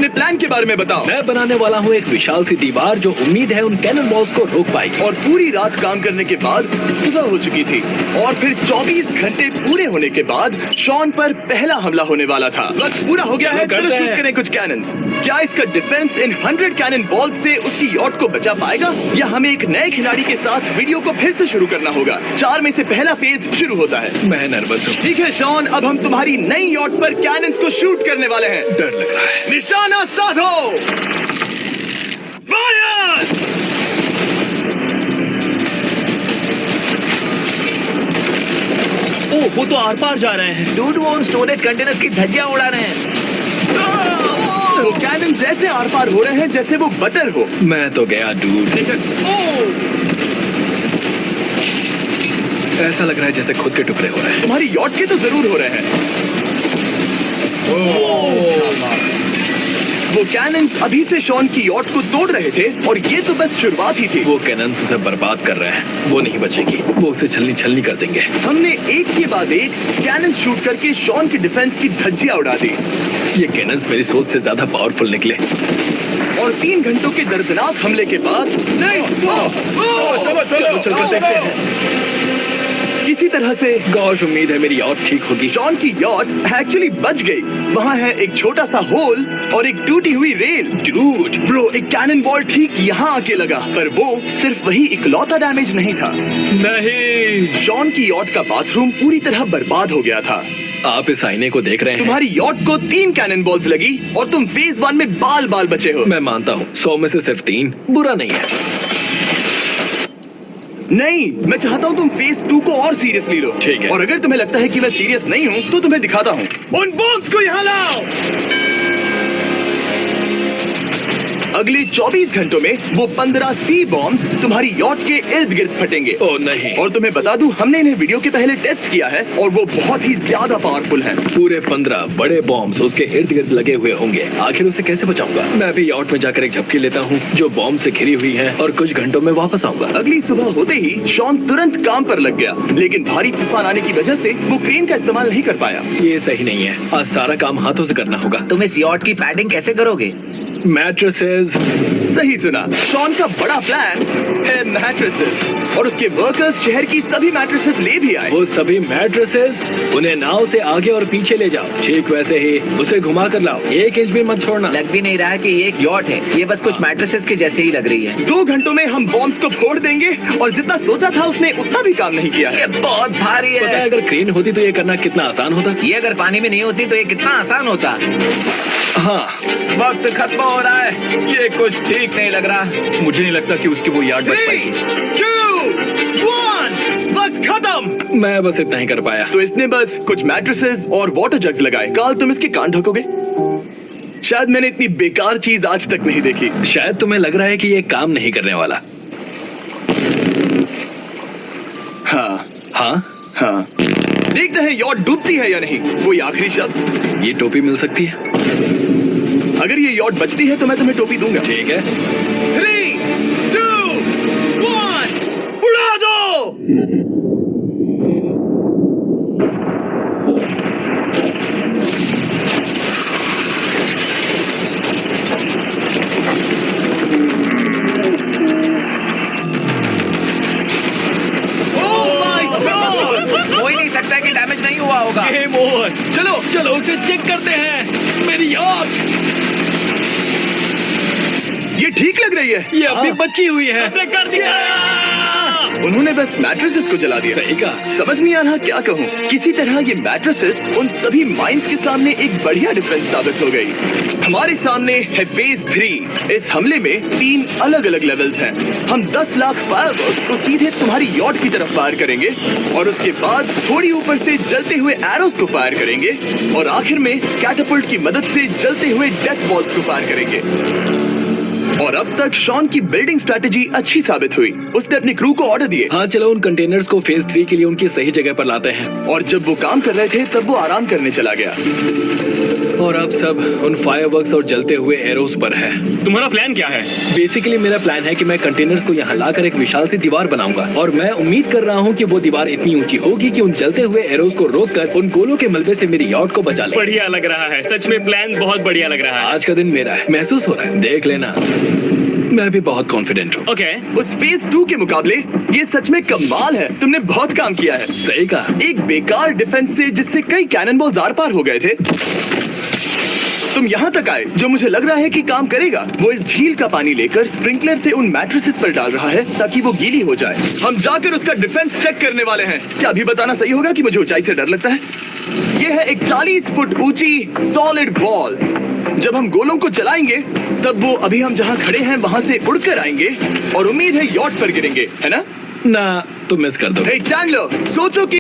अपने प्लान के बारे में बताओ। मैं बनाने वाला हूँ एक विशाल सी दीवार जो उम्मीद है उन कैनन बॉल्स को रोक पाएगी। और पूरी रात काम करने के बाद सुबह हो चुकी थी और फिर 24 घंटे पूरे होने के बाद शॉन पर पहला हमला होने वाला था। वक्त पूरा हो गया है, चलो शूट करें कुछ कैनन्स। क्या इसका डिफेंस इन 100 कैनन बॉल्स से उसकी यॉट को बचा पाएगा या हमें एक नए खिलाड़ी के साथ वीडियो को फिर से शुरू करना होगा? 4 में से पहला फेज शुरू होता है। मैं नर्वस हूँ। ठीक है शॉन, अब हम तुम्हारी नई यॉट पर कैनन्स को शूट करने वाले हैं। डर लग रहा है। निशाना साधो, फायर! ओह, वो तो आर पार जा रहे हैं। डूड, वो उन स्टोरेज कंटेनर्स की धज्जियां उड़ा रहे हैं। वो कैनन जैसे आर पार हो रहे हैं जैसे वो बटर हो। मैं तो गया डूड। ऐसा लग रहा है जैसे खुद के टुकड़े हो रहे हैं। तुम्हारी यॉट के तो जरूर हो रहे हैं। वो कैनन्स अभी से शॉन की यॉट को तोड़ रहे थे और ये तो बस शुरुआत ही थी। वो कैनन उसे बर्बाद कर रहे हैं। वो नहीं बचेगी। वो उसे छलनी छलनी कर देंगे। हमने एक के बाद एक कैनन शूट करके शॉन की डिफेंस की धज्जियां उड़ा दी। ये कैनन्स मेरी सोच से ज्यादा पावरफुल निकले। और 3 घंटों के दर्दनाक हमले के बाद चलो चलकर देखते हैं। किसी तरह से गॉश, उम्मीद है मेरी यॉट ठीक होगी। शॉन की यॉट एक्चुअली बच गई। वहाँ है एक छोटा सा होल और एक टूटी हुई रेल। डूड ब्रो, एक कैनन बॉल ठीक यहाँ आके लगा, पर वो सिर्फ वही इकलौता डैमेज नहीं था। नहीं, शॉन की यॉट का बाथरूम पूरी तरह बर्बाद हो गया था। आप इस आईने को देख रहे हैं। तुम्हारी यॉट को 3 कैनन बॉल्स लगी और तुम फेज 1 में बाल बाल बचे हो। मैं मानता हूँ 100 में से सिर्फ 3 बुरा नहीं है। नहीं, मैं चाहता हूँ तुम फेज 2 को और सीरियसली लो। ठीक है। और अगर तुम्हें लगता है कि मैं सीरियस नहीं हूँ तो तुम्हें दिखाता हूँ। उन बॉम्ब्स को यहाँ लाओ। अगले 24 घंटों में वो 15 सी बॉम्ब्स तुम्हारी यॉट के इर्द गिर्द फटेंगे। ओह नहीं। और तुम्हें बता दूं, हमने इन्हें वीडियो के पहले टेस्ट किया है और वो बहुत ही ज्यादा पावरफुल हैं। पूरे 15 बड़े बॉम्ब्स उसके इर्द गिर्द लगे हुए होंगे। आखिर उसे कैसे बचाऊंगा? मैं भी यॉट में जाकर एक झपकी लेता हूँ जो बॉम्ब से घिरी हुई है और कुछ घंटों में वापस आऊंगा। अगली सुबह होते ही शॉन तुरंत काम पर लग गया, लेकिन भारी तूफान आने की वजह से वो क्रेन का इस्तेमाल नहीं कर पाया। ये सही नहीं है। आज सारा काम हाथों से करना होगा। तुम इस यॉट की पैडिंग कैसे करोगे? मैट्रेसेस। सही सुना, शॉन का बड़ा प्लान है मैट्रेसेस और उसके वर्कर्स शहर की सभी मैट्रेसेस ले भी आए। वो सभी मैट्रेसेस उन्हें नाव से आगे और पीछे ले जाओ। ठीक वैसे ही उसे घुमा कर लाओ। 1 इंच भी मत छोड़ना। लग भी नहीं रहा कि ये एक यॉट है। ये बस कुछ मैट्रेसेस के जैसे ही लग रही है। 2 घंटों में हम बॉम्ब्स को फोड़ देंगे और जितना सोचा था उसने उतना भी काम नहीं किया। ये बहुत भारी पता है है। अगर क्रेन होती तो ये करना कितना आसान होता। ये अगर पानी में नहीं होती तो ये कितना आसान होता। हाँ, वक्त खत्म हो रहा है। ये कुछ ठीक नहीं लग रहा। मुझे नहीं लगता कि उसकी वो याद बच 3, पाएगी। 2, 1, वक्त खत्म। मैं बस इतना ही कर पाया। तो इसने बस कुछ मैट्रेसेस और वाटर जग्स लगाए। काल, तुम इसके कान ढकोगे? शायद मैंने इतनी बेकार चीज आज तक नहीं देखी। शायद तुम्हें लग रहा है कि ये काम नहीं करने वाला। हाँ हाँ, हाँ, देखते हैं यॉट डूबती है या नहीं। कोई आखिरी शब्द? ये टोपी मिल सकती है। अगर ये यॉट बचती है तो मैं तुम्हें टोपी दूंगा। ठीक है। 3, 2, 1, उड़ा दो। हो ही नहीं सकता कि डैमेज नहीं हुआ होगा। Game over. चलो चलो उसे चेक करते हैं। मेरी यॉट ये ठीक लग रही है। ये अभी बची हुई है। कर दिया। उन्होंने बस मैट्रेसेस को जला दिया। सही कहा। समझ नहीं आ रहा क्या कहूँ। किसी तरह ये मैट्रेसेस उन सभी माइंस के सामने एक बढ़िया डिफेंस साबित हो गई। हमारे सामने है फेज 3। इस हमले में 3 अलग अलग लेवल्स हैं। हम 10 लाख फायरवर्क्स को सीधे तुम्हारी यॉट की तरफ फायर करेंगे और उसके बाद थोड़ी ऊपर से जलते हुए एरोस को फायर करेंगे और आखिर में कैटापल्ट की मदद से जलते हुए डेथ बॉल्स को फायर करेंगे। और अब तक शॉन की बिल्डिंग स्ट्रेटेजी अच्छी साबित हुई। उसने अपनी क्रू को ऑर्डर दिए। हाँ, चलो उन कंटेनर्स को फेज 3 के लिए उनकी सही जगह पर लाते हैं। और जब वो काम कर रहे थे तब वो आराम करने चला गया। और अब सब उन फायरवर्क्स और जलते हुए एरोस पर है। तुम्हारा प्लान क्या है? बेसिकली मेरा प्लान है कि मैं कंटेनर्स को यहाँ लाकर एक विशाल सी दीवार बनाऊंगा और मैं उम्मीद कर रहा हूँ कि वो दीवार इतनी ऊंची होगी कि उन जलते हुए एरोस को रोककर उन गोलों के मलबे से मेरी यॉट को बचा ले। बढ़िया लग रहा है, सच में प्लान बहुत बढ़िया लग रहा है। आज का दिन मेरा है, महसूस हो रहा है, देख लेना। मैं भी बहुत कॉन्फिडेंट हूँ। ओके, उस फेज 2 के मुकाबले ये सच में कमाल है। तुमने बहुत काम किया है। सही कहा। एक बेकार डिफेंस से जिससे कई कैनन बॉल्स आर पार हो गए थे, तुम यहाँ तक आए। जो मुझे लग रहा है कि काम करेगा, वो इस झील का पानी लेकर स्प्रिंकलर से उन मैट्रेसेस पर डाल रहा है ताकि वो गीली हो जाए। हम जाकर उसका डिफेंस चेक करने वाले हैं। क्या अभी बताना सही होगा कि मुझे ऊंचाई से डर लगता है? ये है एक 40 फुट ऊंची सॉलिड वॉल। जब हम गोलों को चलाएंगे तब वो अभी हम जहाँ खड़े हैं वहाँ से उड़कर आएंगे और उम्मीद है यॉट पर गिरेंगे, है ना? ना, तुम मिस कर दो। हे चैंडलर, सोचो कि